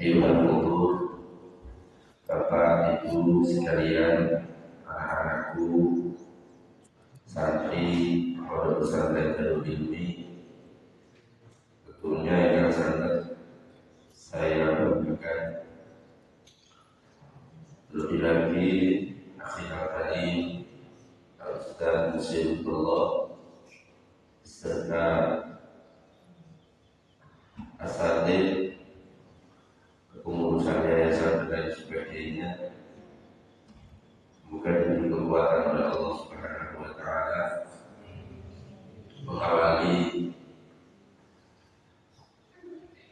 Ayuhal Qudur, Bapak Ibu sekalian, anak-anakku, santri, pondok pesantren Darul Ilmi, tentunya yang sangat saya banggakan. Lebih lagi, akhirnya tadi Ustaz Musyibatullah serta asatidz pengurusan yayasan dan sebagainya, bukan diberi kekuatan oleh Allah Subhanahu wa Ta'ala mengawali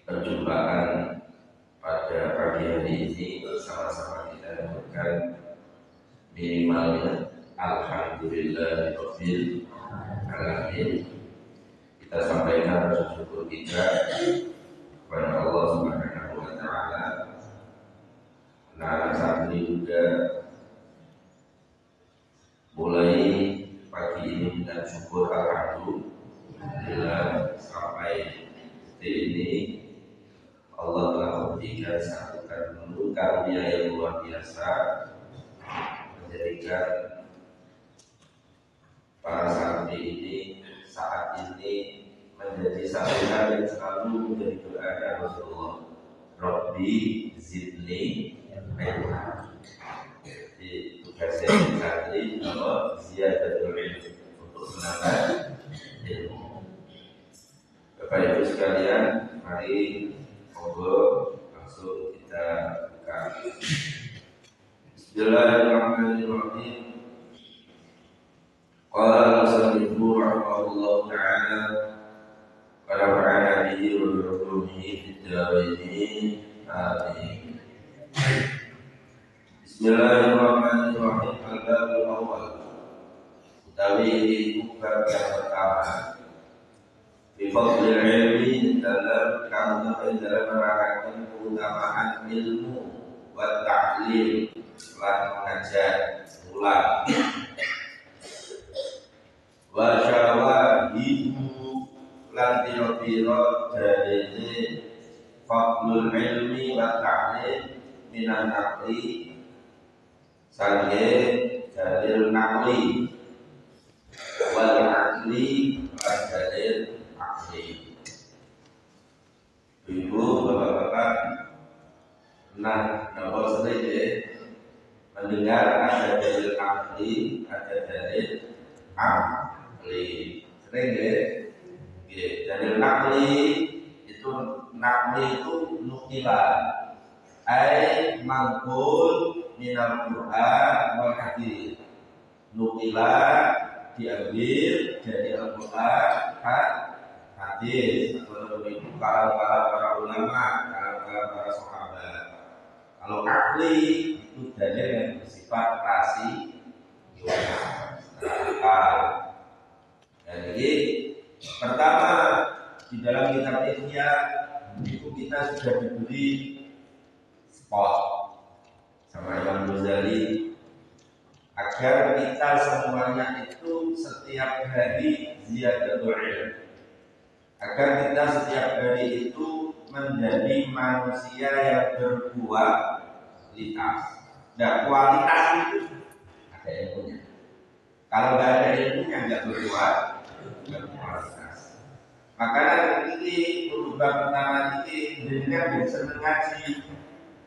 perjumpaan pada pagi hari ini bersama-sama kita lakukan minimalnya alhamdulillahirabbil alamin. Kita sampaikan rasa syukur kita kepada Allah Subhanahu wa Ta'ala. Anak-anak santri juga mulai pagi ini dengan syukur alhamdulillah sampai detik ini Allah telah memberikan satu karunia yang luar biasa, menjadikan para santri ini saat ini menjadi satu hal yang selalu menjadi doa Rasulullah, Rabbi zidni ilma. Jadi tugasnya santri bahwa ziyadatul ilm, untuk menambah ilmu. Bapak Ibu sekalian, mari monggo langsung kita buka. Bismillahirrahmanirrahim. Qala al-musannifu rahimahullah ta'ala wa nafa'ana bihi wa bi ulumihi fid dharain. Amin. Bismillahirrahmanirrahim. Al-babul awwal. Utawi bab yang pertama. Bi fadlil ilmi, dalam menerangkan keutamaan ilmu wa ta'lim, telah mengajar ulang. Wa syawahidu, lan piro-piro dalile fadlul ilmi wa ta'lim minan naqli, sange dalil naqli wal aqli, lan dalil aqli. Ibu, bapak-bapak, nah, nomor sering mendengar ada dalil aqli, ada dalil aqli. Sering ya? Dalil aqli itu, nukila, ay mangkul minal Qur'an wal hadits. Nukila diambil dari Al-Qur'an, hadis, atau itu kalam-kalam para ulama, kalam-kalam para sahabat. Kalau akli itu dalil yang bersifat rasional. Dan ini pertama di dalam kitab Ihya itu kita sudah diberi spot sama Imam Ghazali agar kita semuanya itu setiap hari ziyadatul ilm, agar kita setiap hari itu menjadi manusia yang berkualitas. Dan kualitas itu ada ilmunya. Kalau nggak ada ilmunya nggak berkualitas. Makanya ini berubah pertama ini jadinya bisa ngaji,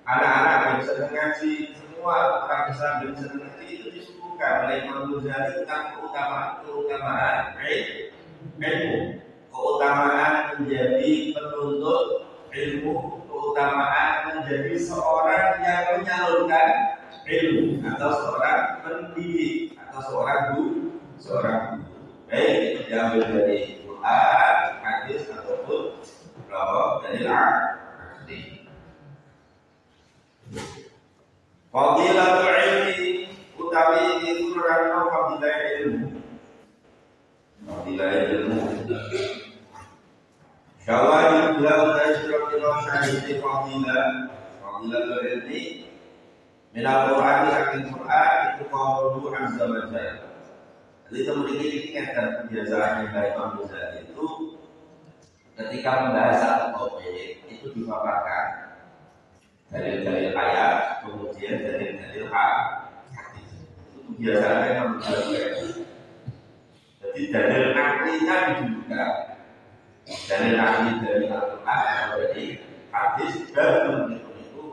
anak-anak yang bisa ngaji, semua orang Islam yang bisa ngaji itu disuguhkan oleh Imam Ghazali tentang keutamaan ilmu, keutamaan menjadi penuntut ilmu, keutamaan menjadi seorang yang menyalurkan ilmu, atau seorang pendidik, atau seorang guru. Baik itu diambil dari Quran, hadis, ataupun dari al-hadis. Fadilatul ilmi, utawi itu rangka fadilah ilmu. Fadilah ilmu. Syawahid lahu tajrabah syahidi fadilatul ilmi minal Qur'an, saking Qur'an itu qauluhu azza wa jalla. Jadi memiliki tingkatan kebiasaan yang Imam Ghazali itu ketika membahas satu topik itu dipaparkan dalil-dalil ayat, kemudian dalil-dalil hadis. Itu biasanya memang berbeda. Jadi dalil aklinya diduga, dalil akli dari Al-Quran atau dari hadis dan itu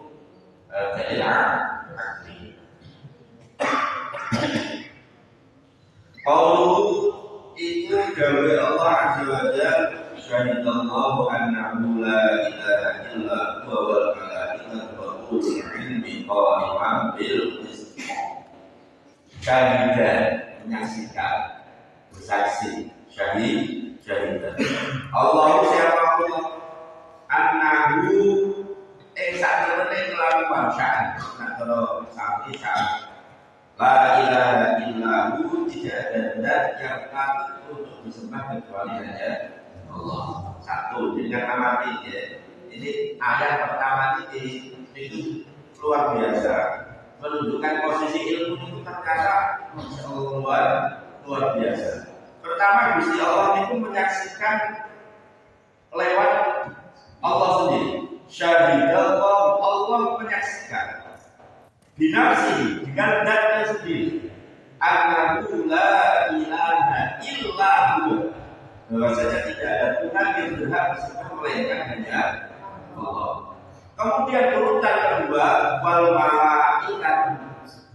dalil akli. Kalau itu gawe Allah Azza wa Jalla, syahidallahu annahu la ilaha illa huwa wal malaikatu wa ulul ilmi qa'iman bil qist. Syahidan, menyaksikan, bersaksi, syahidan. Allah siapa Allah? Annahu sakjane kelakuan sya'an. Nah, kalau sampai sya'an la ilaha illahu, tidak ada zat yang patut untuk disembah kecuali hanya Allah. Satu, dengan nama tiga. Ini ayat pertama ini itu luar biasa, menunjukkan posisi ilmu itu ternyata Masya Allah luar biasa. Pertama, Gusti Allah itu menyaksikan lewat Allah sendiri. Syahidallah, Allah menyaksikan binafsi, dengan zatnya sendiri, annahu la ilaha illa huwa, bahwasanya tidak ada Tuhan yang berhak disembah melainkan hanya Allah. Kemudian urutan kedua, wal malaikat,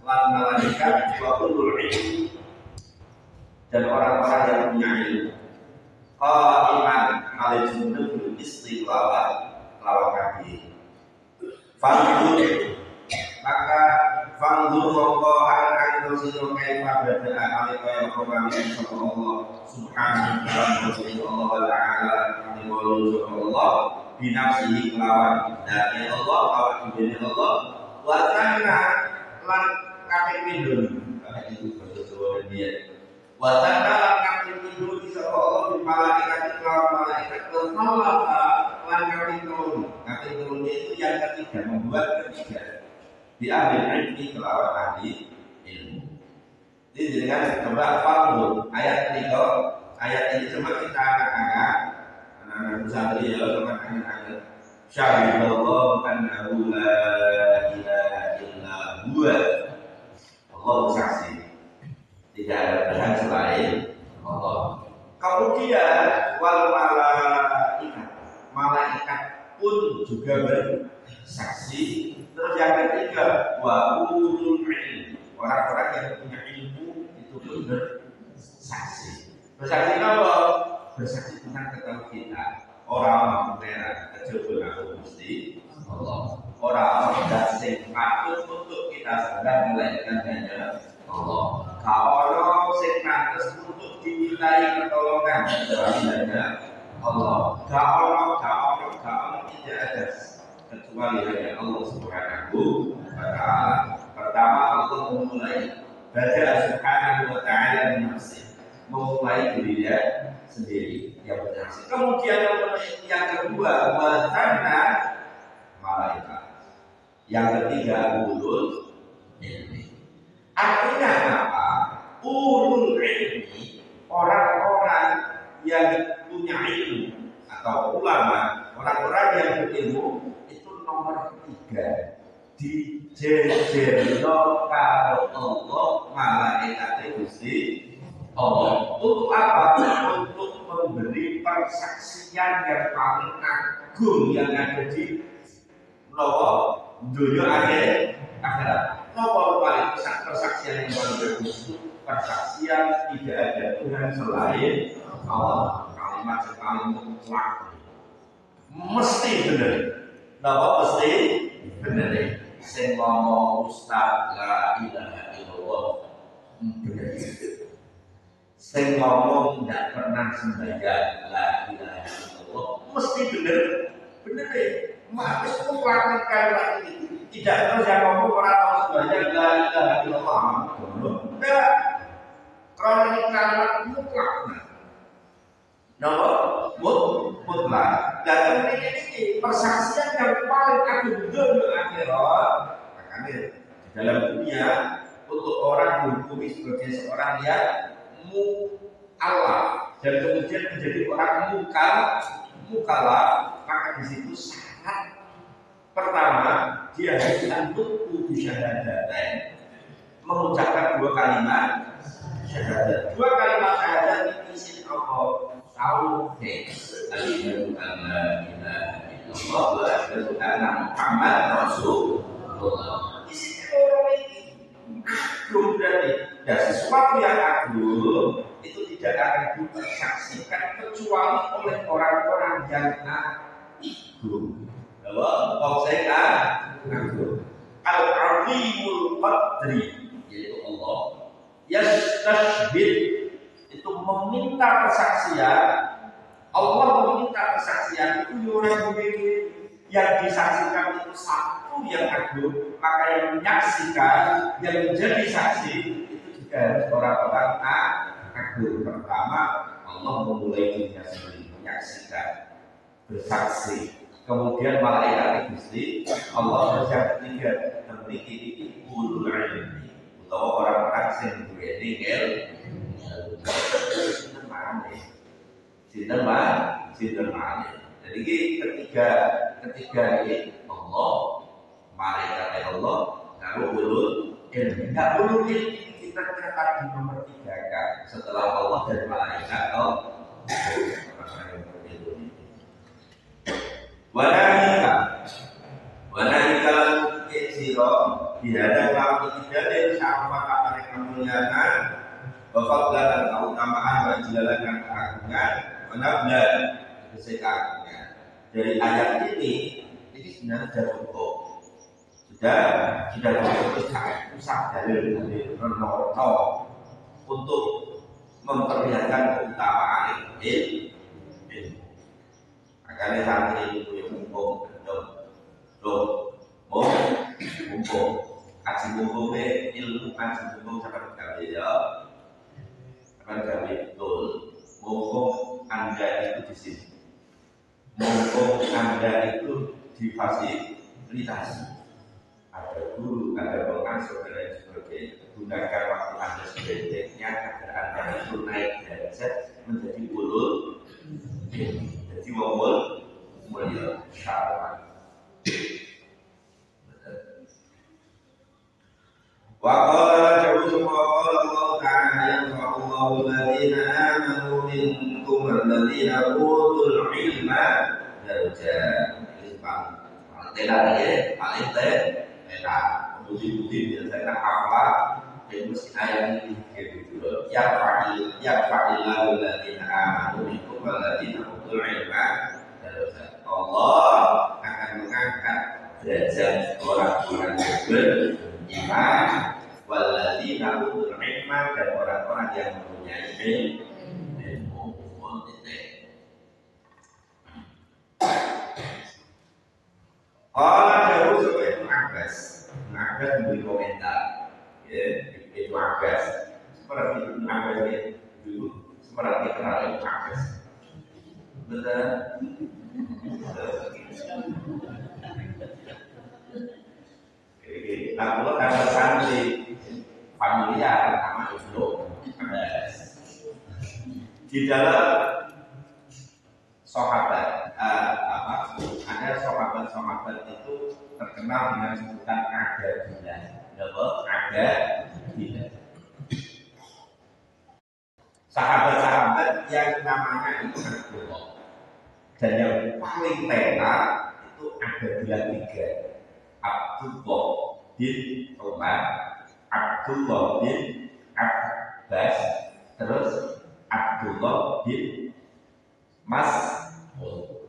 lan malaikat wa ulul ilmi, dan orang-orang yang punya ilmu. Qa'iman al-jannah bil istiqlal, lawan kaki. Fa'idun, maka fangdur mongko akan sira kaifa bada'a alika ya kami Allah subhanahu wa ta'ala Allah binafsihi lawan dari Allah lawan diri Allah wa ta'ala lan kabeh pindho itu betul dia wa ta'ala lan kabeh pindho sapa Allah di malaikat lawan malaikat lan kabeh turun itu yang ketiga, membuat ketiga diambil ilmi kelawan ahli ilmu. Jadi dengan coba faham ayat ini, ayat ini cuma kita anak-anak santri ya, teman-teman syahidallahu annahu la ilaha illa huwa, Allah bersaksi tidak ada Tuhan selain Allah. Kemudian wal malaikat pun juga bersaksi. Terus yang ketiga, wa ulul ilmi, orang-orang yang punya ilmu itu pun bersaksi. Bersaksi apa? Bersaksi tentang ketauhidan. Orang merah kejauhan aku Gusti Allah. Orang tidak sing patut untuk kita sembah melainkan hanya Allah. Kalau sing pantes untuk dimintai pertolongan kecuali hanya Allah. Kalau tidak ada kecuali hanya Allah Subhanahu wa ta'ala. Pertama, Allah memulai baca Subhanahu wa ta'ala binafsi, memulai diri dia sendiri yang bersaksi. Kemudian yang kedua, wazana malaikat. Yang ketiga, ulul ilmi. Artinya apa? Ulul ilmi, orang-orang yang punya ilmu atau ulama, orang-orang yang berilmu, nomor tiga di jejerno karo Allah malaikat Gusti Allah. Untuk apa? Untuk memberi persaksian yang paling agung yang ada di dunia akhirat. Nomor paling persaksian yang paling agung, persaksian tidak ada Tuhan selain Allah. Kalimat yang paling mutlak, mesti benar. Napa mesti bener sing ngomong ustaz la ilaha illallah bener. Sing ngomong tidak pernah sembahyang la ilaha illallah mesti bener. Maka mutlak kalimat ini. Tidak terus yang ngomong orang tahu sembahyang la ilaha illallah. Enggak. Kalau kalimat mutlak. Mutlak. Dan ini persaksian yang paling agung dunia akhirat. Makanya di dalam dunia untuk orang dihukumi sebagai seorang yang mu'alaf dan kemudian menjadi orang mukallaf, maka di situ syarat Pertama, dia harus antuku bisyahadatain, mengucapkan dua kalimat syahadat. Dua kalimat syahadat ini isi apa? Tauhid. Asyhadu an la ilaha illallah wa asyhadu anna Muhammad Rasulullah. Isinya orang ini agung berarti. Dan sesuatu yang agung itu tidak akan dipersaksikan kecuali oleh orang-orang yang agung. Kalau saya agung. Al-Azimul Qadri, yaitu Allah. Yastashhid, itu meminta kesaksian. Allah meminta kesaksian itu orang yang disaksikan itu satu yang agung, maka yang menyaksikan, yang menjadi saksi itu juga harus orang-orang agung. Pertama, Allah memulai dirinya sendiri menyaksikan, bersaksi. Kemudian malaikat Gusti Allah yang ketiga memiliki ulul ilmi atau orang-orang yang berani sinten. Jadi ketiga ini Allah, malaikat Allah, lalu ulul ilmi. Nah, ulul ilmi kita akan dinomortigakan setelah Allah dan malaikat Allah. Wanahika lan sira dihadap kami tidak sama apa yang kemuliaan dan keutamaan dan jalanan keagungan menablah kesekagungan. Dari ayat ini sebenarnya sudah cukup. Sudah cukup usah dalil reno untuk memperlihatkan keutamaan ilmu. Makanya santri itu yang mumpung mumpung aji mumpungnya ilmu aji mumpung sampai gawe ya, sampai gawe betul. Mumpung Anda itu di sini, mumpung Anda itu difasilitasi, ada guru, ada pengasuh dan lain sebagainya. Gunakan waktu Anda sebaik-baiknya agar Anda itu naik derajat menjadi ulul. Jadi wawul mulia syar'an. Wa qala Allah ta'ala yanfa'ullahu alladhina amanu minkum alladhina utul ilma darajat. Tidak ya, paling tidak. Bukti-bukti biasanya hafal dan mesti ayat ini gitu loh. Ya fa'illahu alladhina amanu minkum alladhina utul ilma darajat. Allah akan mengangkat derajat orang-orang yang beriman, walladzina utul ilma, dan orang-orang yang mempunyai ilmu. Qala Dawu sebagai Ibnu Abbas memberi komentar, ya, Ibnu Abbas seperti Ibnu Abbas ini dulu seperti kenal Ibnu Abbas. Betul. Nah, kalau karena santri familiar sama Ibnu Abbas di dalam sahabat ada sahabat itu terkenal dengan sebutan Agadilah. Agadilah. Sahabat-sahabat yang namanya itu Abdullah. Dan yang paling tenar itu Agadilah 3. Abdullah bin Umar, Abdullah bin Abbas, terus Abdullah bin Mas'ud.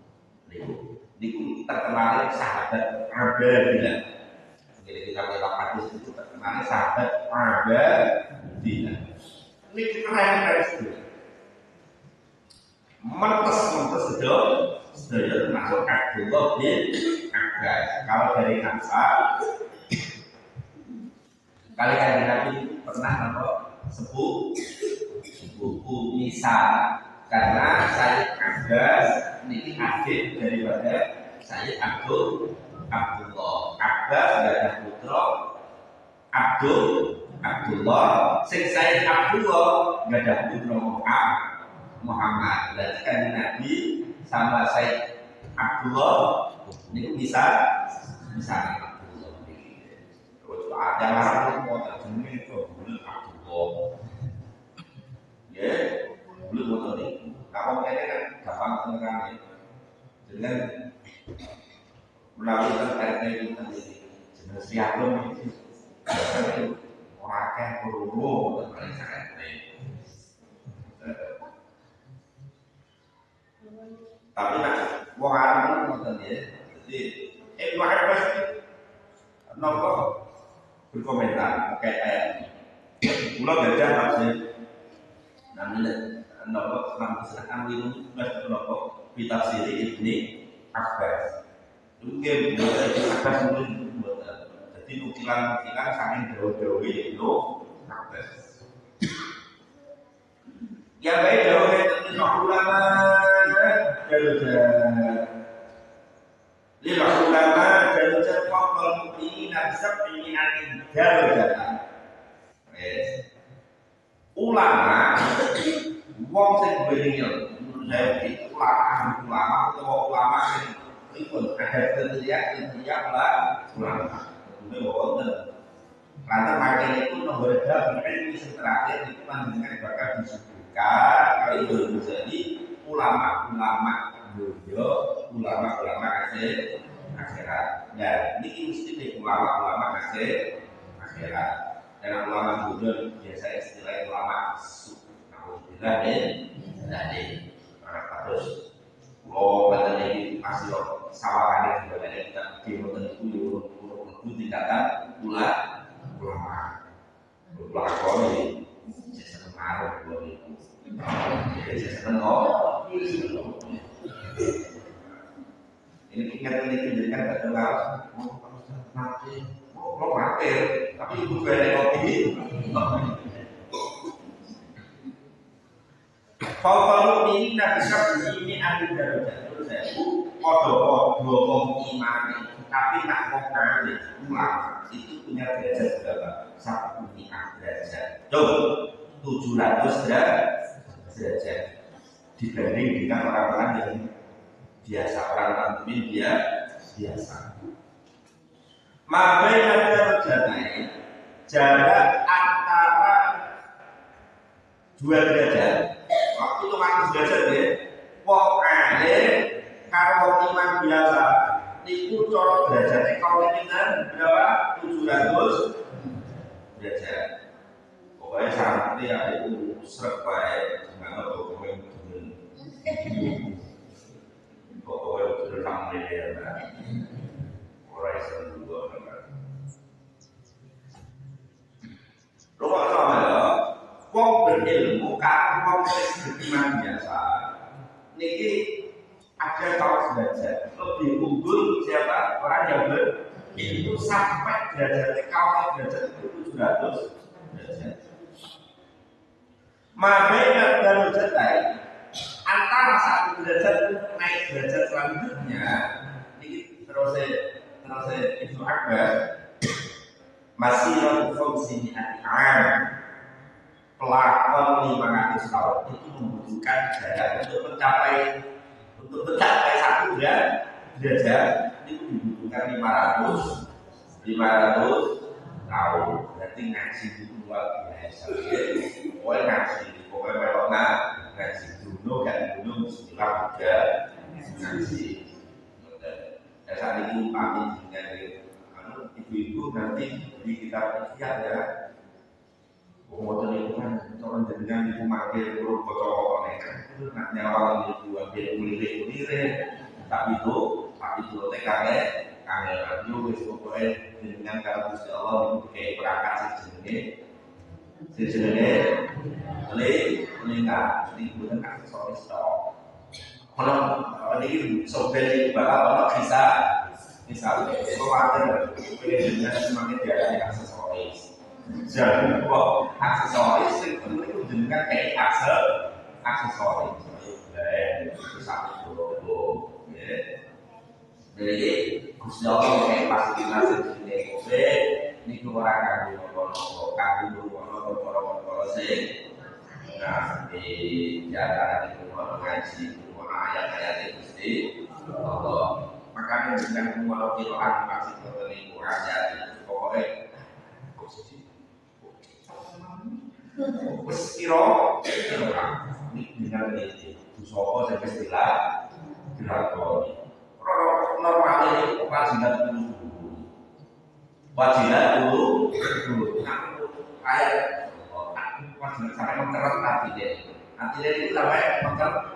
Ini terkenal sahabat Agadilah. Jadi kita lihat hadis itu terkenal sahabat Agadilah. Ini keren sekali. Mantes sedaya termasuk Abdullah bin Abbas. Kalau dari Ansar, kali-kali Nabi pernah sepupu Nisa, karena Sayyid Abbas ini adik daripada Sayyid Abdullah. Abbas ada putra Abdullah, sing Sayyid Abdullah nggak ada putra Muhammad. Berarti kan Nabi sama Sayyid Abdullah ini bisa misalnya Abdullah ini. Terus ada orang mau terjemah itu bulan Abdullah. Ya, bulan motor ini. Kalau kayaknya kan gampang tengah dengan melalui terkait itu tadi jenis siapun itu orang yang perlu dan sangat baik. Tapi nak wong Arab itu ngoten ya. Jadi Ibnu Abbas nopo berkomentar terkait ayat ini. Kula gadah maksud namanya nopo tafsir Amrun Bas nopo tafsir Ibnu Abbas. Mungkin Ibnu Abbas mungkin jadi nukilan-nukilan saking jauh-jauh Ibnu Abbas. Ya baik jauh dari ulama lil ulama darajat faqal mu'minina sab'i mi'atin darajat. Ulama wong sing duwe ilmu itu ulama atau ulama sing ikut ada kriteria lah ulama. Itu wonten. Lantas makin itu nomor 2 ini terakhir itu panjenengan bakal disebutkan kalau itu jadi ulama-ulama dunia, ulama-ulama akhirat. Ya, ini mesti nih ulama-ulama akhirat. Dan ulama dunia biasa istilah ulama alhamdulillah tadi. Terus kalau pada ini masih sawarannya juga ada kita dimonten itu tingkatan ulama. Ulama ini saya senang kalau itu. Saya senang ini ingat ini tunjukkan adalah mati tapi ibu gue ada kopi kalau ini tidak bisa ini ada darajat terus saya kodo imani tapi nak ngomong ulama itu punya derajat berapa? 1 derajat 700 derajat dibanding dengan orang-orang yang biasa, orang-orang mukmin dia biasa. Mabaina darajatain jarak antara 2 derajat. Waktu itu 100 derajat ya. Wong alim karo wong iman biasa niku cara derajate kalau pinten berapa? 700 derajat. Pokoknya sampai ya itu srek bae nggak dokumen pokoknya udah sampai ya orang Islam juga kan. Rumah sama ya, wong berilmu kan wong beriman biasa. Niki ada kaum derajat lebih unggul siapa orang yang berilmu sampai derajat kaum derajat itu 700 derajat. Mabaina darajatain antara 1 derajat naik derajat selanjutnya ini terus Ibnu Abbas masih fungsi an pelakon 500 tahun itu membutuhkan jarak untuk mencapai 1 derajat itu dibutuhkan 500 tahun. Berarti ngaji itu luar biasa. Pokoknya ngaji, pokoknya melona ngaji dulu dan dulu bismillah juga ngaji. Dan saat itu pamit dengan ibu-ibu nanti di kitab ikhya ya. Pokoknya itu kan orang jenengan itu makin buruk kocok kan itu nak nyawa itu ambil mulai tapi itu TKW kangen radio wis pokoknya dengan kalau Gusti Allah itu kayak perangkat sejenenge meninggal di bulan aksesoris tok. Kalau ini sobel bakal bisa misalnya pengen semakin diarani aksesoris. Jadi kok aksesoris itu jenengan kayak aksesoris. Itu satu dulu. Jadi Gusti Allah kayak pasti masih di kobe ini keluar kaki nopo sih. Nah di antara itu mengaji ayat-ayat Gusti Allah. makanya dengan mengulang kiroan masih tertentu aja. Pokoknya kiro dengan ini sopo saya istilah dilakoni. Normal ini wajibat dulu kayak wajibat sampai mengkeret hati deh. Hati deh itu sampai mengkeret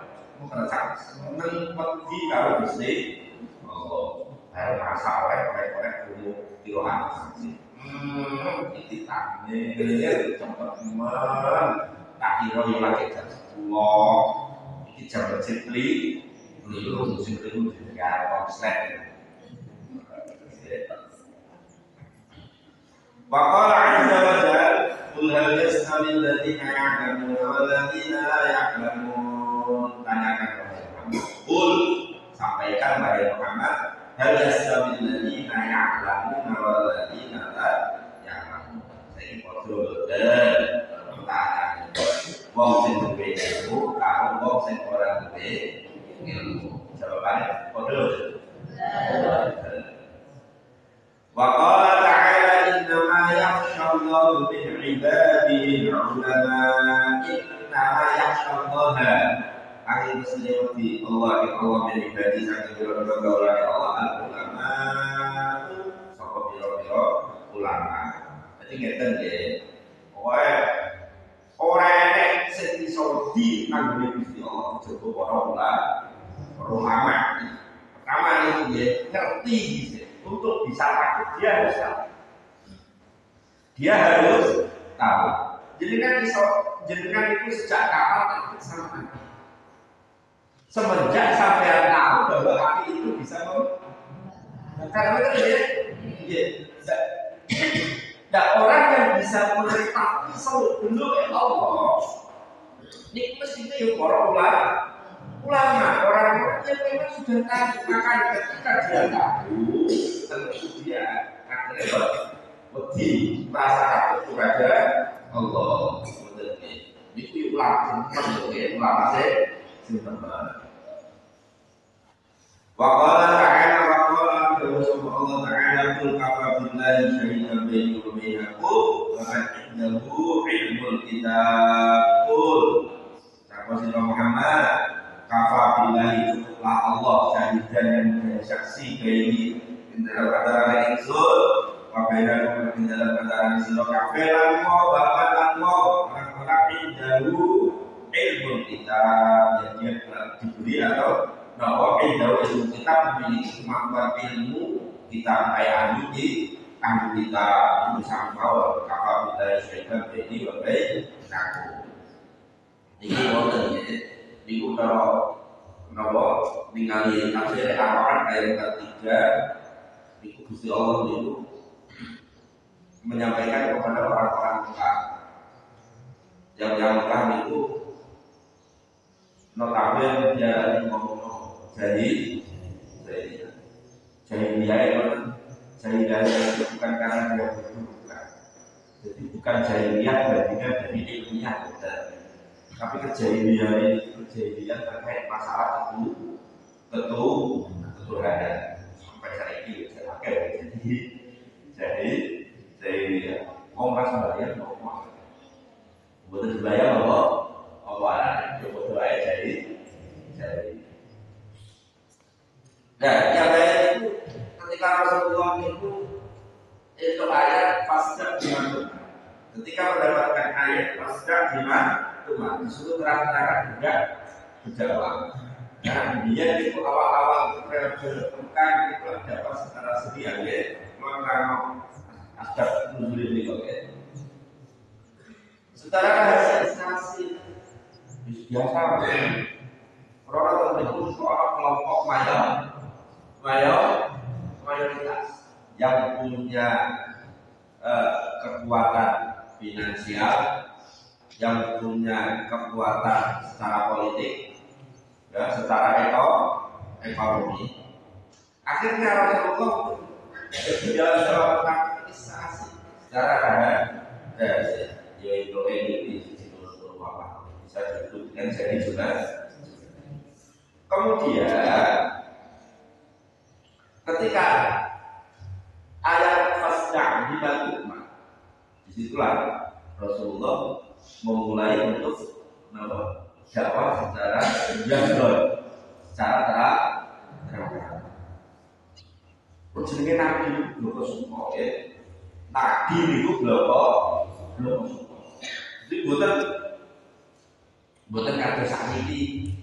mengerti kalau mesti harus masak oleh dulu kiloan sih. Ini tanya cepet tak kira yang lagi jam 10 ini jam bercipli itu musim itu juga konslet. Waqala azza wa jalla qul hal yastawi alladziina ya'lamuuna wal ladziina laa ya'lamuun. Tanyakan kepada Muhammad. Qul, sampaikan kepada Muhammad, hal yastawi alladziina ya'lamuuna wal ladziina laa ya'lamuun. Saiki padha bener pertanyaan. Wong sing duwe ilmu karo wong sing ora duwe ilmu. Jawabane padha. Waqala ta'ala innama yakhsha Allah min 'ibadihi al-'ulama. Innama yakhsha Allah akhir sejati Allah min 'ibadihi saking biro-biro Allah al-ulama. Sapa biro-biro ulama. Jadi ngeten nggih. Ora enek sing iso dianggone Gusti Allah kejaba para ulama. Pertama itu nggih ngerti untuk bisa takut dia harus tahu. Jenengan itu sejak kapan takut sama hati? Semenjak sampai tahu bahwa hati itu bisa karena itu nah, orang yang bisa menikmati seluruh Allah ini mestinya ya para ulama orang-orang yang memang sudah tahu, maka ketika dia tahu tentu dia akhirnya wedi merasa takut kepada Allah. Itu ulama sih teman. Waqala ta'ala waqala Allah ta'ala qul kafa billahi shahidan baini wa bainakum wa man indahu ilmul kitab. Qul Muhammad kafa billahi cukuplah Allah syahidan yang menjadi saksi baini dalam antara ingsun wa bainakum di dalam antara sira kabeh lan bapak orang-orang indahu ilmu kitab yang dia diberi atau bahwa ilmu kitab memiliki kemampuan ilmu kita kayak ahli kita itu sama kapal kita sehingga jadi baik aku ini orang ini kalau ningali tafsir Al-Quran ayat ketiga itu Gusti Allah itu menyampaikan kepada orang-orang Mekah yang Mekah itu notabene dia ngomong jahiliyah itu bukan karena dia berbukan. Jadi bukan jahiliyah bandingkan dari ilmiah tapi kejahiliah terkait masalah itu tentu ada sampai saya ini saya pakai jadi jahiliyah mau merasa bayar mau betul bayar apa itu betul bayar jadi nah, yang lain itu ketika Rasulullah itu ayat fasda biman. Ketika mendapatkan ayat fasda biman, disuruh terang-terangan juga berjawab. Nah, dia itu awal-awal berpekan itu dapat secara sedia ya, mengangkat asbab nuzul ini oke. Secara hasil biasa orang tertentu soal kelompok mayoritas yang punya kekuatan finansial, yang punya kekuatan secara politik, ya, secara ekonomi. Akhirnya Rasulullah dalam organisasi secara yaitu ini bisa disebutkan jadi juga. Kemudian Ketika ayat fasda' dibantu, disitulah Rasulullah memulai untuk dakwah secara jadwal, secara terang. Jenenge nabi bloko semua ya. Nabi itu bloko semua. Jadi buatan kata saat ini,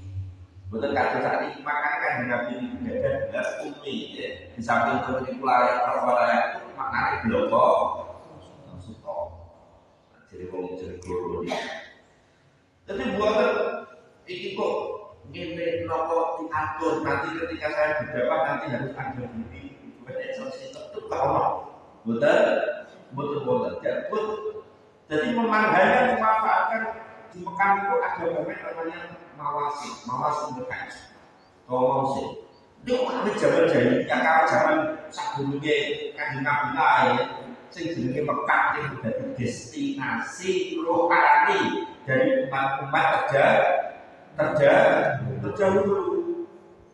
makanya kan nabi ini beda umi ya. Di samping kurikulum perwala itu maknanya bloko semua. Jadi kalau jadi guru ini. Tapi buatan ini kok ini nopo diatur nanti ketika saya berdakwah nanti harus ada diri. Itu kalau betul. Jadi memandangkan memanfaatkan di Mekah itu ada banyak namanya mawasim Mekah. Mawasim. Itu kami zaman jahiliyah kalau zaman sadurunge Kanjeng Nabi lain, sing jenenge Mekah itu dadi destinasi rohani dari umat-umat terdahulu.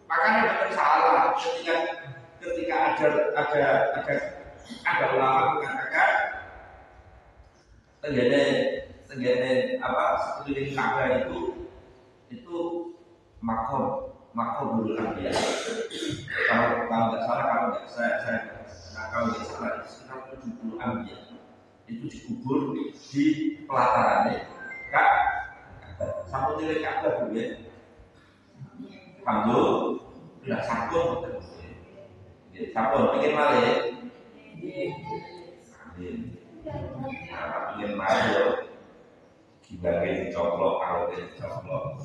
Makanya betul salah ketika ada ulama mengatakan tenggene sekeliling Ka'bah itu makom dulu ya. Kalau nggak salah kalau nggak sekitar 70 ambiya itu dikubur di pelatarannya Ka'bah. Sampai nilai Ka'bah dulu ya. Sudah satu Sampun pengen malah ya. Pengen malah ya. Dibagi dicoplok, kalau dicoplok.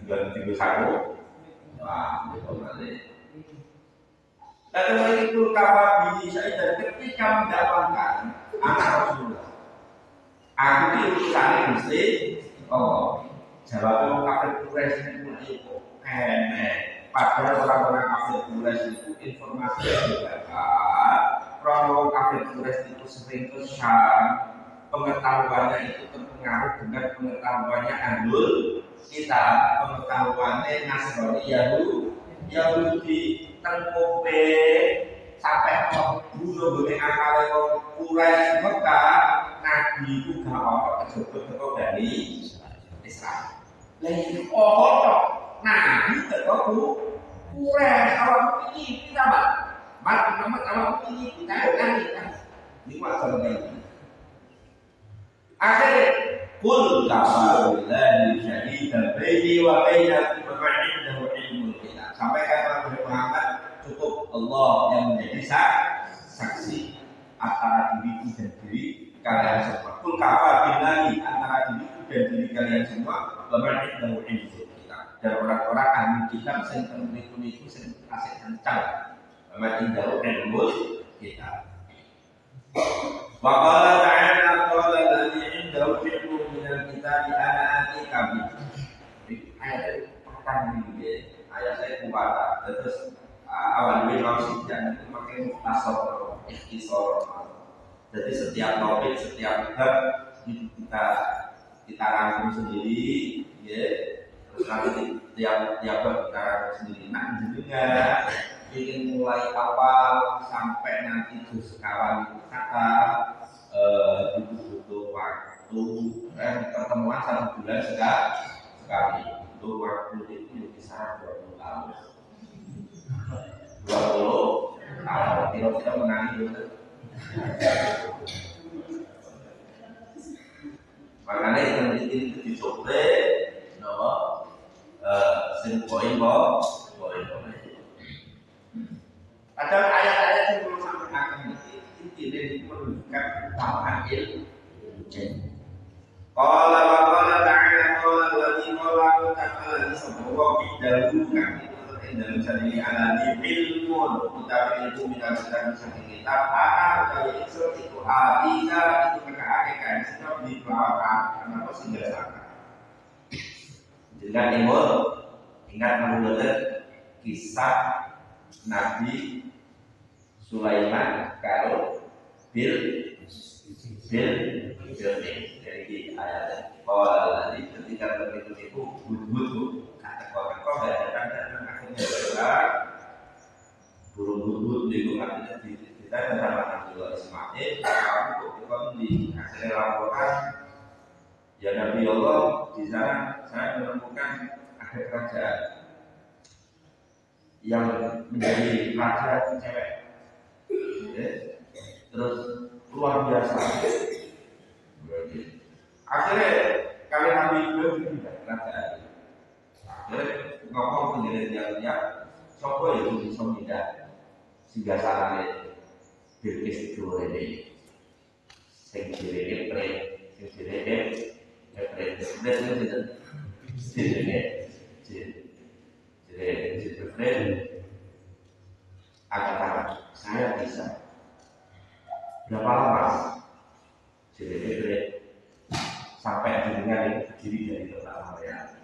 Tiga satu. Wah, itu malah. Lalu itu kabar bini saya ketika mendapatkan anak Rasulullah. Aku ini urusannya mesti jawabnya kafir Quraisy itu padahal orang-orang kafir Quraisy itu informasi yang didapat. Orang-orang kafir Quraisy itu sering ke Syam, pengetahuannya itu terpengaruh dengan pengetahuannya Ahlul Kitab, pengetahuannya Nasrani Yahudi tengkope sampai bunuh benih akal Quraisy Mekah. Nabi itu gak apa tersebut dari Israel. Lain Nabi terlalu kurang awak ini kita mat awak ini kita ini masalah ini. Akhirnya kul kafarullahi syahidan baini wa bainakum wa indahu ilmul kitab. Sampai kata Muhammad cukup Allah yang menjadi saksi antara diriku dan diri kalian semua. Kul kafarullahi antara diriku dan diri kalian semua wa indahu ilmul kitab. Dan orang-orang ahli kitab yang tertentu itu yang kasih kencang wa indahu ilmul kitab. Wa qala ta'ala qala alladhi indahu ilmun minal kitabi ana atika bi. Ayat pertama ini ayat saya kuat terus awal ini langsung jangan pakai mukhtasar atau ikhtisar. Jadi setiap topik, setiap bab itu kita rangkum sendiri, ya. Terus nanti tiap bab kita rangkum sendiri. Nah, juga ingin mulai awal sampai nanti ke sekawan itu kata itu butuh waktu pertemuan 1 bulan sekali. Untuk waktu itu bisa 20 tahun. 20 tahun kira-kira menangis gitu. Makanya itu dicoba nopo sing poin. Ada ayat-ayat yang belum sampai akan intinya itu menunjukkan utamaan ilmu. Qala wa qala ta'ala qala alladhi qala ta'ala sabwa bidalukan itu dalam sendiri alani ilmun utawi ilmu minal kitab kitab dari itu hadisa itu kekaikan sebab dibawakan kenapa sehingga sana. Dengan ilmu ingat menurut kisah Nabi Sulaiman kalau dari ayat awal tadi ketika begitu itu butuh kata kau dan akhirnya hudud itu artinya kita bersama Nabiullah Ismail untuk di akhirnya laporan ya Nabi Allah di sana saya menemukan ada kerajaan yang menjadi raja cewek, terus luar biasa. Akhirnya kali Nabi Ibrahim tidak kerajaan. Akhirnya ngomong penjelasannya, coba itu bisa tidak sehingga salahnya Bilqis dua ini, sing direke pre, sing direke pre, agar saya bisa berapa lama jadi sampai dengan diri dari tempat saya.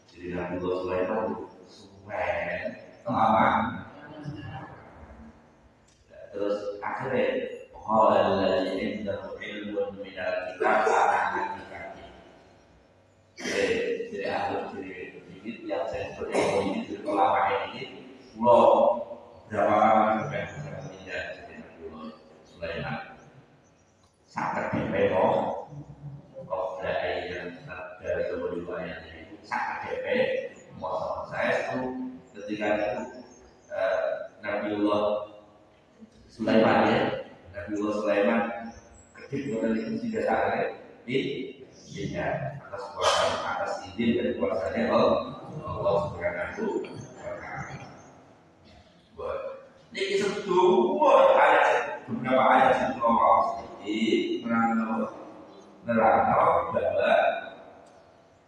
Jadi Nabi Sulaiman itu suwen lama. Terus akhirnya qala alladzi indahu ilmun minal kitab ana hakikati. Jadi aku sedikit yang saya sebut ini di ulama ini pulau berapa lama sampai menjadi Nabi Sulaiman. Sangat DP kok dari yang dari kemudiannya itu sangat DP. Saya itu ketika itu Nabiullah Sulaiman ya, Nabiullah Sulaiman ketik modal itu tidak salah di atas kuasa atas izin dan kuasanya Allah Subhanahu wa Ta'ala. Ini kisah dua ayat beberapa ayat yang Allah ini menerangkan bahwa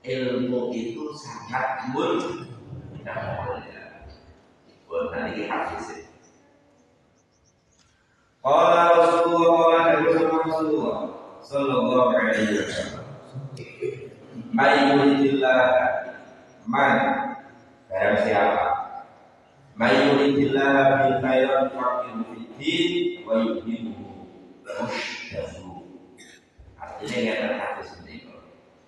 ilmu itu sangat mulia. Buat tadi hadis. Qala Rasulullah sallallahu alaihi wasallam. Mayyuridillah man barang siapa mayyuridillah bil khairan yuqimu fiddin wa yuhibbu rusydahu. Artinya yang hadis ini.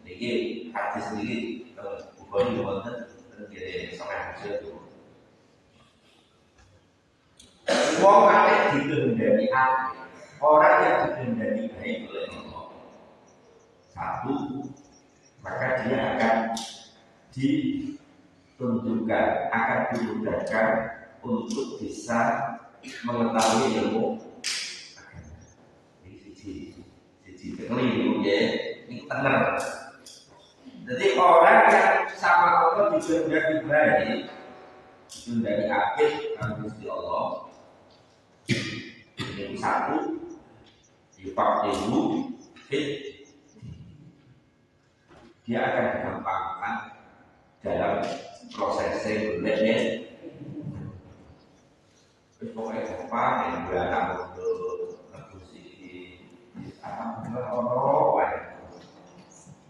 Niki hadis ini bukan wonten jadi sampai hasil itu. Wong akeh dikehendaki apik, orang yang dikehendaki baik oleh Allah. Satu, maka dia akan ditunjukkan, akan dimudahkan untuk bisa mengetahui ilmu. Ini siji keliru ya, ini benar. Jadi orang yang sama Allah dikehendaki baik, dikehendaki apik oleh Gusti Allah. Yang satu dipakai dia akan digampangkan dalam prosesnya berlebih. Pokoknya gampang yang beranak untuk reduksi apa orang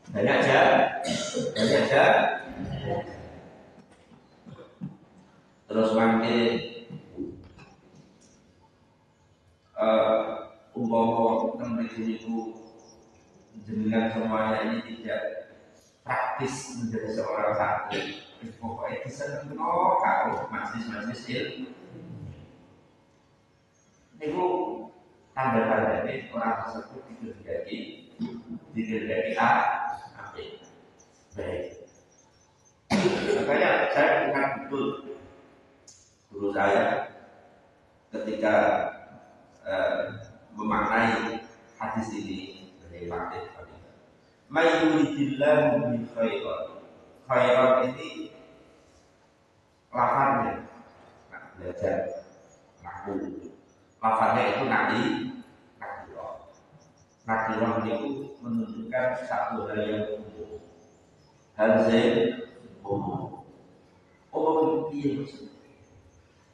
banyak aja. Terus makin umpama teman itu jenengan semuanya ini tidak praktis menjadi seorang santri, pokoknya bisa kalau majlis ilmu. Itu tanda-tanda ini orang tersebut dikehendaki apik. Baik. Makanya saya ingat betul guru saya ketika memaknai hadis ini dari hadis tadi. Mayyuridillahu bi khairan. Khairan ini lafaznya. Nah, belajar nahu. Lafaznya itu nakirah. Nakirah itu menunjukkan satu hal yang umum. Hal yang umum. Umum itu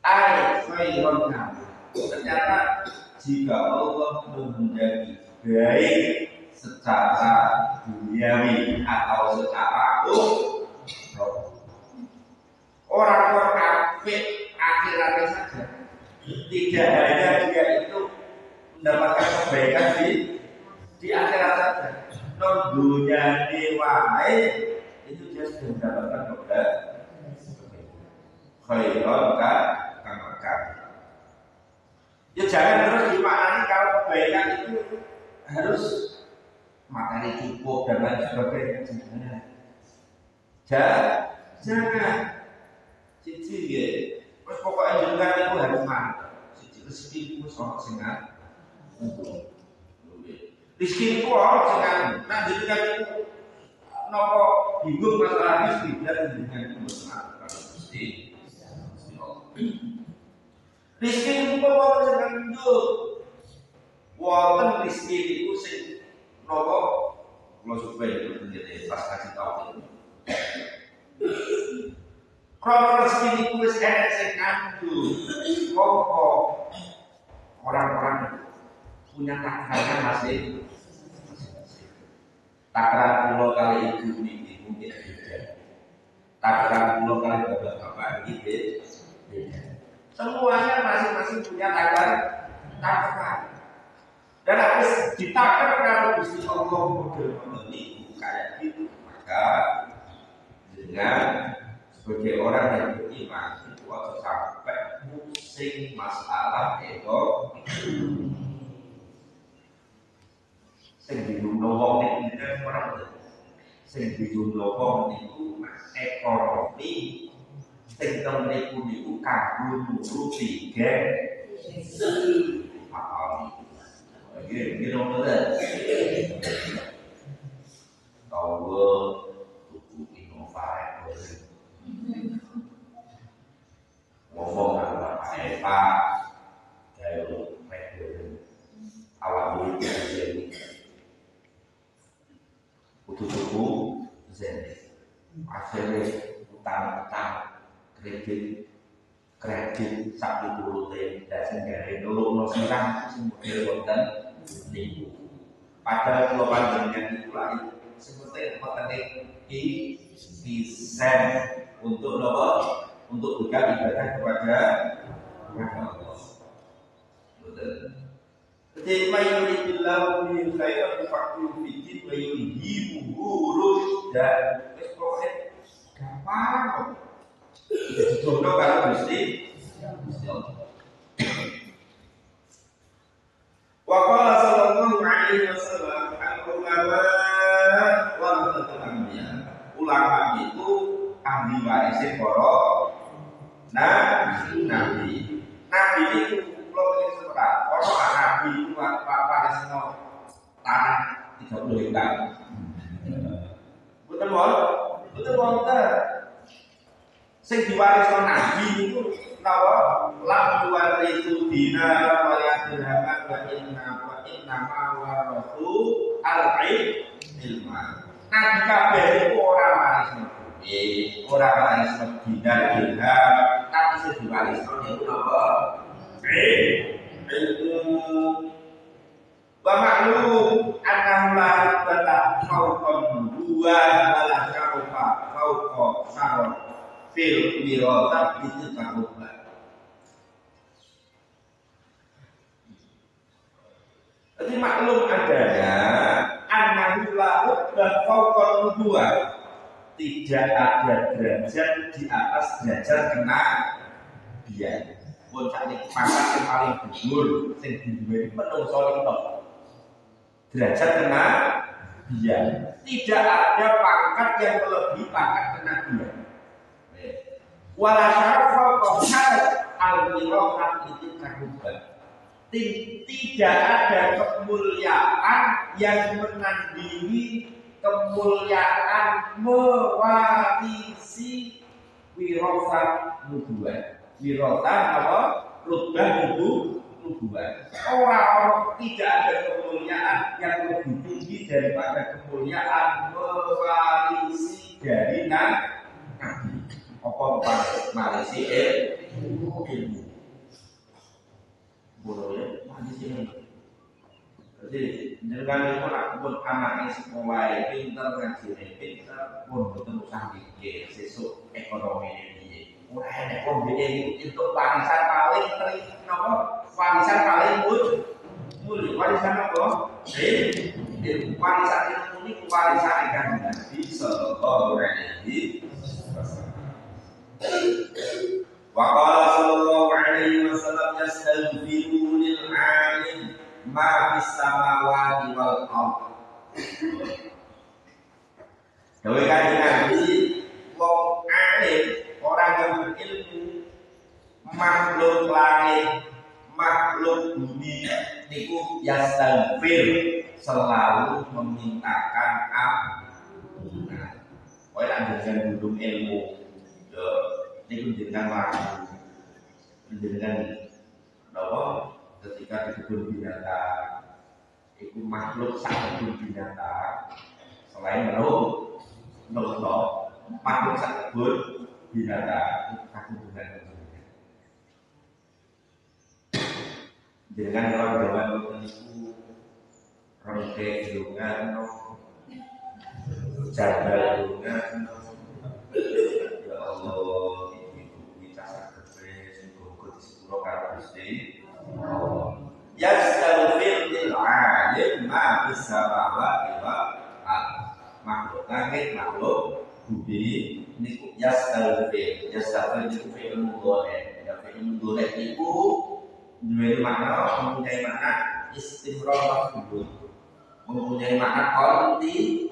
khairan nahu. Ternyata jika Allah menghendaki baik secara duniawi atau secara orang kafir akhiratnya saja, tidak hanya dia itu mendapatkan kebaikan di akhirat saja, non dunia wae itu dia sudah mendapatkan kebaikan. Khairan kan. Khairan itu menunjukkan satu hal yang umum. Hal yang umum. Umum itu artinya, ternyata jika Allah menghendaki baik secara duniawi atau secara akhirat, tidak hanya dia itu mendapatkan kebaikan di akhirat saja, non duniawi wae itu dia sudah mendapatkan kebaikan. Khairan kan. Ya jangan terus dimaknani kalau kebaikan itu harus materi cukup dan lain sebagainya. Jangan. Cici ya. Terus pokoknya juga itu harus mantap. Cici rezeki itu soal sengat. Rezeki itu orang sengat. Nah jadi kan itu nopo bingung masalah rezeki dan dengan kebenaran kalau mesti. Rezeki itu orang sengat itu. Wonten rezeki itu sing nopo kalau supaya itu menjadi pas kasih tahu itu. Kalau rezeki itu wis enek sing ngandung, pokok orang-orang punya takarannya masih. Takaran pulau kali itu mungkin beda. Takaran pulau kali bapak ini beda. Semuanya masing-masing punya takaran. Dan habis ditakar kalau Gusti Allah model ini kayak gitu, maka dengan sebagai orang yang beriman itu harus sampai pusing masalah ego. Sing bingung wong iki kan ora sing bingung wong niku ekonomi sing temene niku kanggo nuruti paham. Iki nomor tahu buku inovasi ngomong apa Pak kalau metode awal dulu jadi buku zen akhirnya utang kredit satu puluh dan sehingga dulu nosiran semua dan nipu padahal kalau panjangnya itu lain seperti petani desain untuk nopo untuk bukan ibadah kepada Allah. Betul. Jadi mayoritillahu min khairat fakir fikir mayorihimu dan pokoknya gampang. Jadi contoh kalau mesti wa qala sallallahu alaihi wasallam al-ulama warasatul anbiya. Ulama itu ahli waris para nabi. Nabi itu kalau ini seperti orang nabi itu warisno tanah 30 hektar. Betul wonten. Sing diwarisno nabi itu napa lam warisu dinar wa dirham wa inna ma warasu al-ilma. Nabi kabeh itu ora warisno ora warisno dinar dirham tapi sing diwarisno niku napa? Ilmu. Wa ma'lum annahu la bata fawqan dua wala syaufa fawqa syaraf fil wirasat itu takutlah. Jadi maklum adanya annahu la bata fawqan dua, tidak ada derajat di atas derajat kenabian. Pun sakniki pangkat yang paling dhuwur sing diduweni menungso iki derajat kenabian. Tidak ada pangkat yang melebihi pangkat kenabian. Wala syarafa qad al-wirasat itu karubat. Tidak ada kemuliaan yang menandingi kemuliaan mewarisi wirasat nubuwah. Wirasat apa? Rutbah nubuwah. Orang tidak ada kemuliaan yang lebih tinggi daripada kemuliaan mewarisi dari nabi. Apa mewarisi ilmu? Boleh warisi ilmu. Jadi dengan itu nak pun anaknya sekolah pintar ngaji pintar pun betul usah dikit sesuk ekonomi ini. Ora enek wong untuk warisan paling warisan paling mulia. Warisan apa? Warisan ilmu ini warisan kan Nabi sallallahu alaihi wasallam. Wa qala sallallahu alaihi wasallam yastaghfiru lil selalu memintakan ampunan. Kowe nek dengan gulung ilmu, yo niku jenengan laku. Jenengan napa ketika di kebun binatang iku makhluk sak kebun binatang selain menungso makhluk sak kebun binatang itu kagungan dengan orang jaman itu rengke dungan jaga dungan ya Allah kita sakit semoga disepuro karo Gusti yastaghfir lil alim ma fis samawati wal makhluk langit makhluk bumi niku yastaghfir niku fi'il mudhari ya fi'il mudhari iku duwe makna mempunyai makna istimrar maf'ul mempunyai makna konti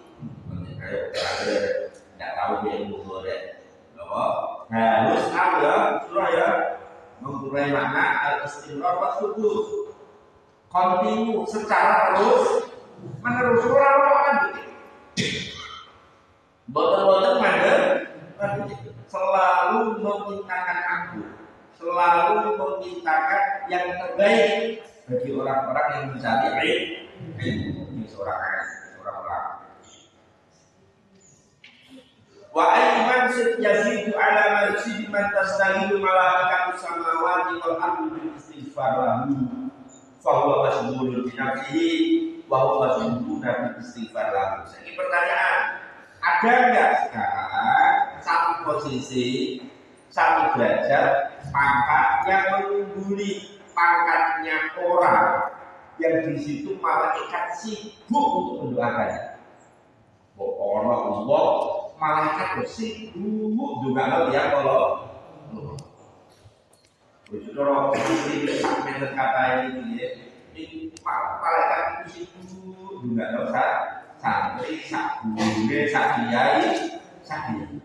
tidak tahu fi'il mudhari bahwa harus ada surah ya mempunyai makna al-istimrar maf'ul kontinu secara terus menerus orang boten-boten mandek selalu memintakan ampun, selalu memintakan yang terbaik bagi orang-orang yang mencari ilmu. Ini seorang ulama. Wa ayman yazidu ala mansibi man tastahilu malaikatu samawati wal ardi bil istighfar lahu fa huwa mas'ulun bi nafsihi wa huwa mas'ulun bi istighfar lahu. Ini pertanyaan, ada enggak sekarang satu posisi, satu derajat pangkat yang mengungguli pangkatnya orang yang di situ malaikat sibuk untuk mendoakan. Allah malaikat sibuk juga ya kalau kalau ini sampai kata ini malaikat sibuk juga dosa santri sakbune sakiyai sakiyai.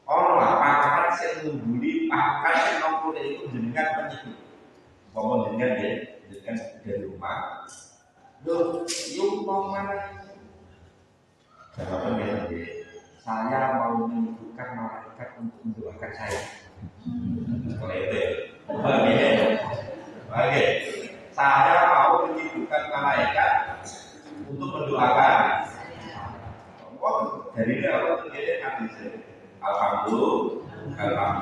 Orang pangkat sing ngungguli pangkat sing nomor itu jenengan penyebut. Ngomong dengan dari rumah. Loh, yuk mau mana? Jawabannya saya mau menyibukkan malaikat untuk mendoakan saya. Oke. Saya mau menyibukkan malaikat untuk mendoakan. Dari ini apa terjadi hadis? Alhamdulillah.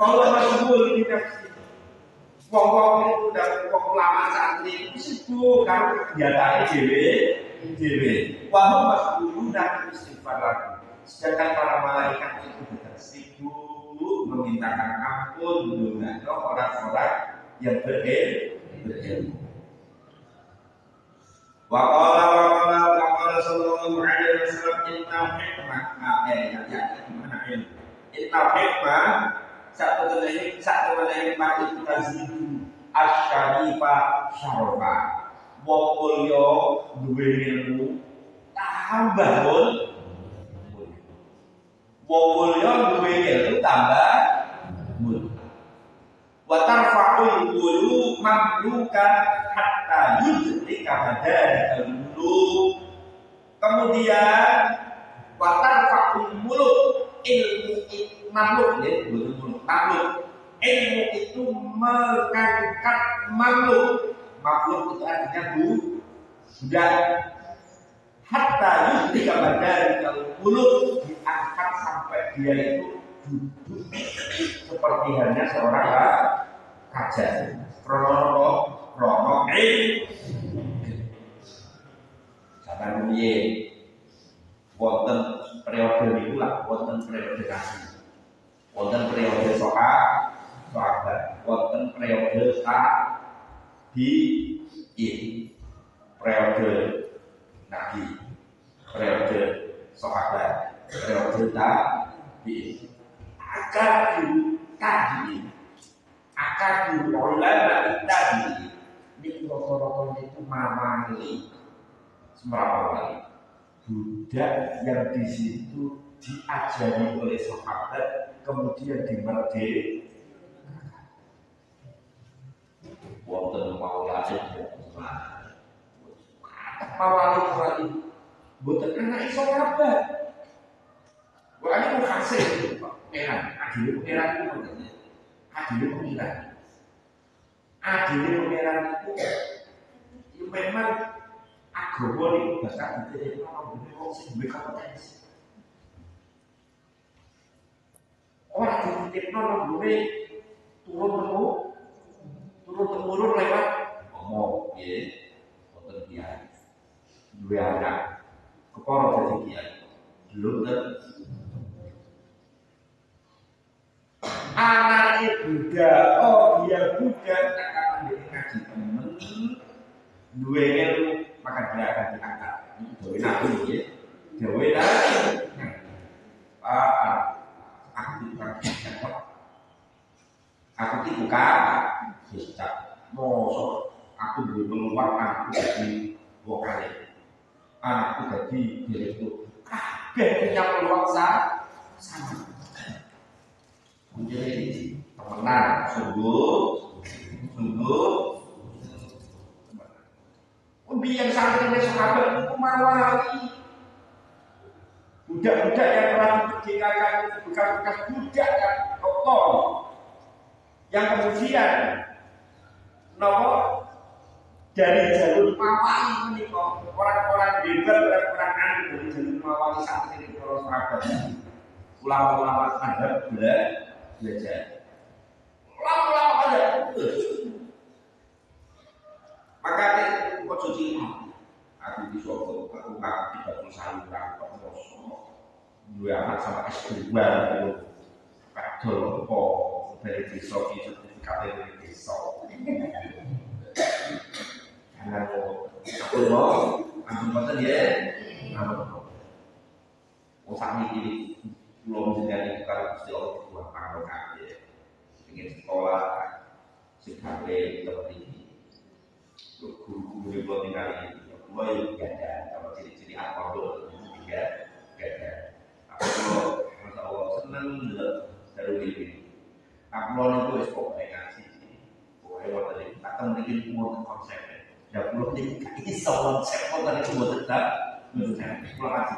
Kalau masuk di nafsi, wong-wong itu dan wong ulama santri itu sibuk karo kegiatan dewe. Wahum masuk dan istighfar lagi. Sedangkan para malaikat itu tidak sibuk memintakan ampun dengan orang-orang yang berilmu. Waqala sallallahu alaihi wasallam inna hikmah inna hikmah satu hikmah itu tazidu asyarifa syarafa wong mulya duwe ilmu tambah wong mulya duwe ilmu tambah wa tarfa'ul qulub mamluka hatta yudrika badal qulub. Kemudian wa tarfa'ul muluk ilmu makhluk ya, makhluk ilmu itu mengangkat makhluk itu artinya budak hatta yudrika badal qulub diangkat sampai dia itu duduk seperti halnya seorang raja. Rono zaman piye wonten periode niku lah wonten periode kasih. Wonten periode sahabat, wonten periode periode nabi, periode sahabat, periode tabi'in. Akadu ulama tadi ini rata-rata itu mamali semrawali budak yang di situ diajari oleh sahabat kemudian dimerdekakan. Wonten maulane mawali mboten anak iso kabeh. Wah ini kok hasil pangeran, adile pangeran itu adile pangeran. Adile pangeran itu memang agama niku bakal diterima wong sing duwe kompetensi. Ora dititipno nang duwe turun-temurun lewat ngomong, nggih. Wonten kiai. Duwe anak kepara dadi kiai. Belum anaknya Buddha, oh dia Buddha, tak kapan dia ngaji temen, duwe ilmu, maka dia akan diangkat. Dewe nabi ya, dewe nabi. Aku bukan siapa, aku itu bukan siapa. Mosok aku belum mengeluarkan aku dari vokal, anakku jadi direktur. Kabeh punya peluang sama. Menjadi temenan, sungguh. Biar santri sahabat itu mawali. Budak-budak yang telah diperdekakan itu bekas-bekas budak yang kotor, yang kemudian dari jalur mawali menikah orang-orang hebat, orang-orang aneh dari jalur mawali santri itu para sahabat. Ulama-ulama ada belajar. Ulama-ulama ada. Maka itu kok cuci aku di Solo, aku nggak 30 sayuran kok mosok. Dua anak sama S2 itu kadol kok dari desa iki sertifikat dari desa. Karena aku mau ambil ya. Oh sakniki belum menjadi kalau Gusti Allah buat panggung kabeh. Ingin sekolah sebagai seperti ini. Guru-guru belum tinggal mulai gada kalau ciri-ciri apa dulu tiga gada. Aku masya Allah seneng dari ini. Aku itu es pokoknya ngasih, pokoknya waktu itu tak tahu mungkin mau konsepnya. Ya belum ini konsep waktu itu mau tetap menurut pulang aja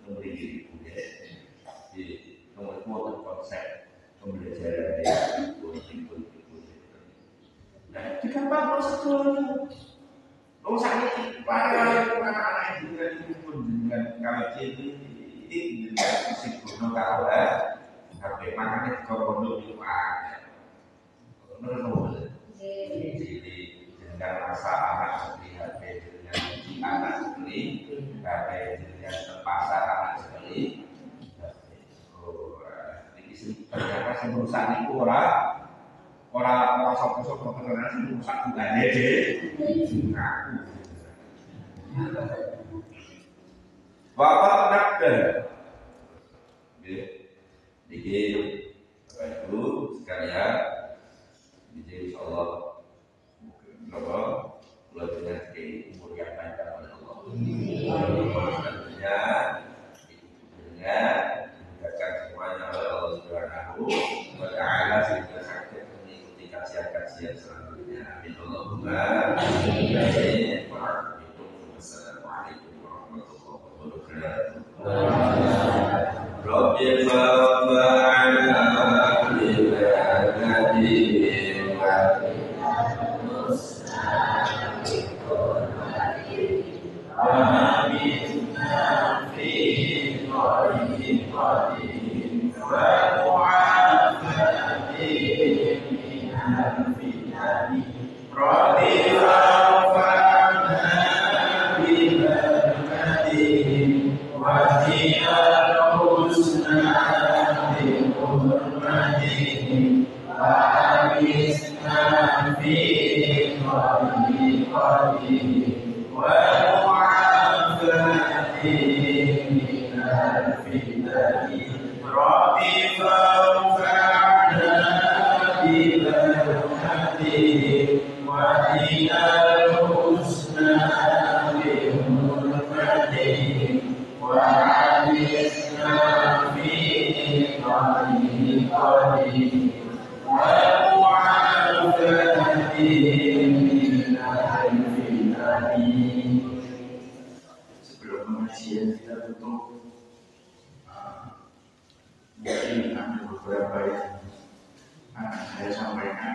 memberi diri ya. Jadi mau konsep pembelajaran itu. Nah, jika bapak sekolah, mau sakit para anak-anak juga dengan kalau ini dengan fisik gunung kalah, tapi makanya kalau gunung itu ada, menurut jadi dengan rasa anak seperti dengan anak seperti, dengan terpaksa anak seperti, ini ternyata sebelum itu orang sop-sop terkenal itu rusak bukannya ngaku. Bapak nakda, jadi Bapak Ibu sekalian, jadi Insya Allah, belajar ke umur yang panjang oleh Allah. Selanjutnya, dengan memudahkan semuanya oleh Allah Subhanahu wa Ta'ala sehingga sakit mengikuti kajian-kajian selanjutnya. Amin Allahumma amin. Wassalamualaikum warahmatullahi wabarakatuh. Rabbil ma'ana bil'adadihim Amin. berapa yang saya sampaikan